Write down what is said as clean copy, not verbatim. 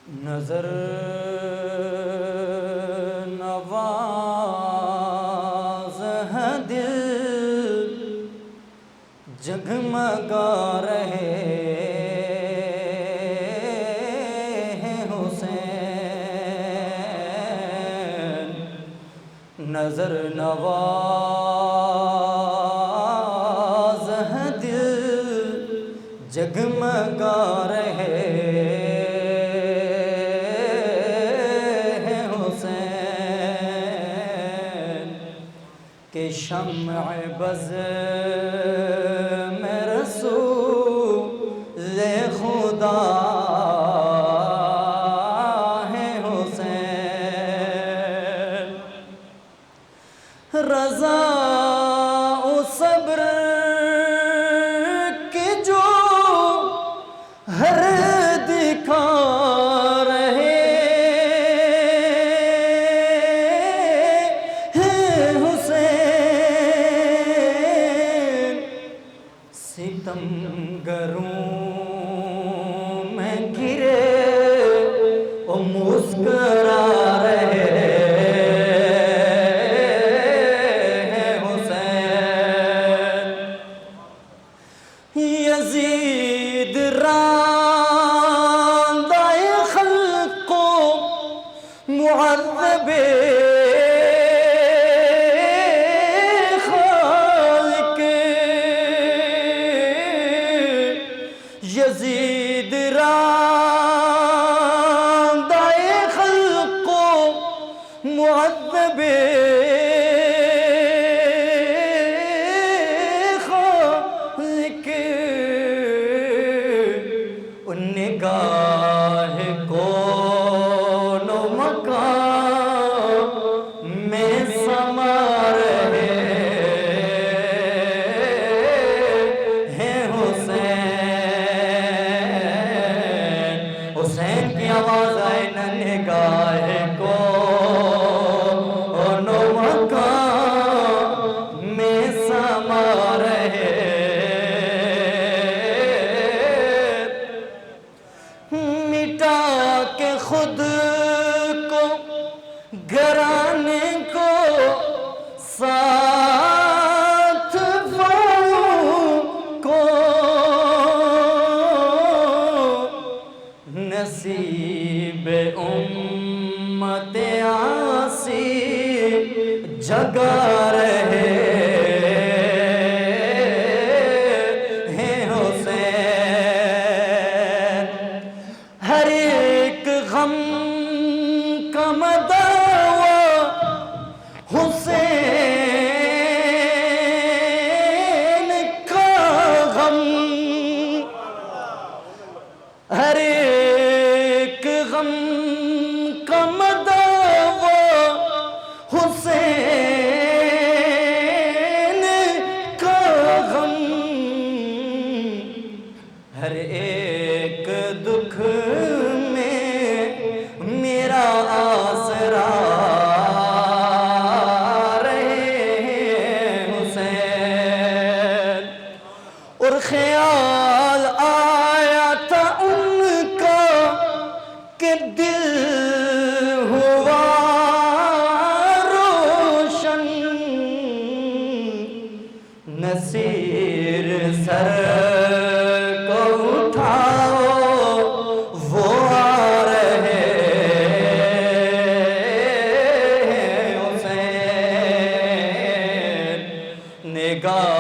نظر نواز ہے دل جگمگا رہے ہیں حسین، نظر نواز ہے دل جگمگا رہے کہ شمع بز میں رسول خدا ہے حسین، رضا و صبر کی جو ہر دکھا ستمگروں میں گرے وہ مسکرا رہے ہیں حسین، یزید راندہ خلق کو معذب یزید راندہ خلق کو معذب خالق، ان نگاہ کون و مکان میں سما رہے ہیں حسین، حسین کی آواز آئے نہ نگاہ کون و مکان میں سما رہے، مٹا کے خود کو گرانے کو ساتھ کو نصیب امت عاصی جگا رہے ہیں حسین، ہر ایک غم کا مداوا حسین کا غم، ہر ایک غم کا مداوا حسین کا غم، ہر ایک دکھ میں میرا آسرا رہے حسین، اور خیال آیا تھا ان کا کہ دل ہوا روشن، نصیر سر کو اٹھاؤ وہ آ رہے ہیں حسین، نگاہ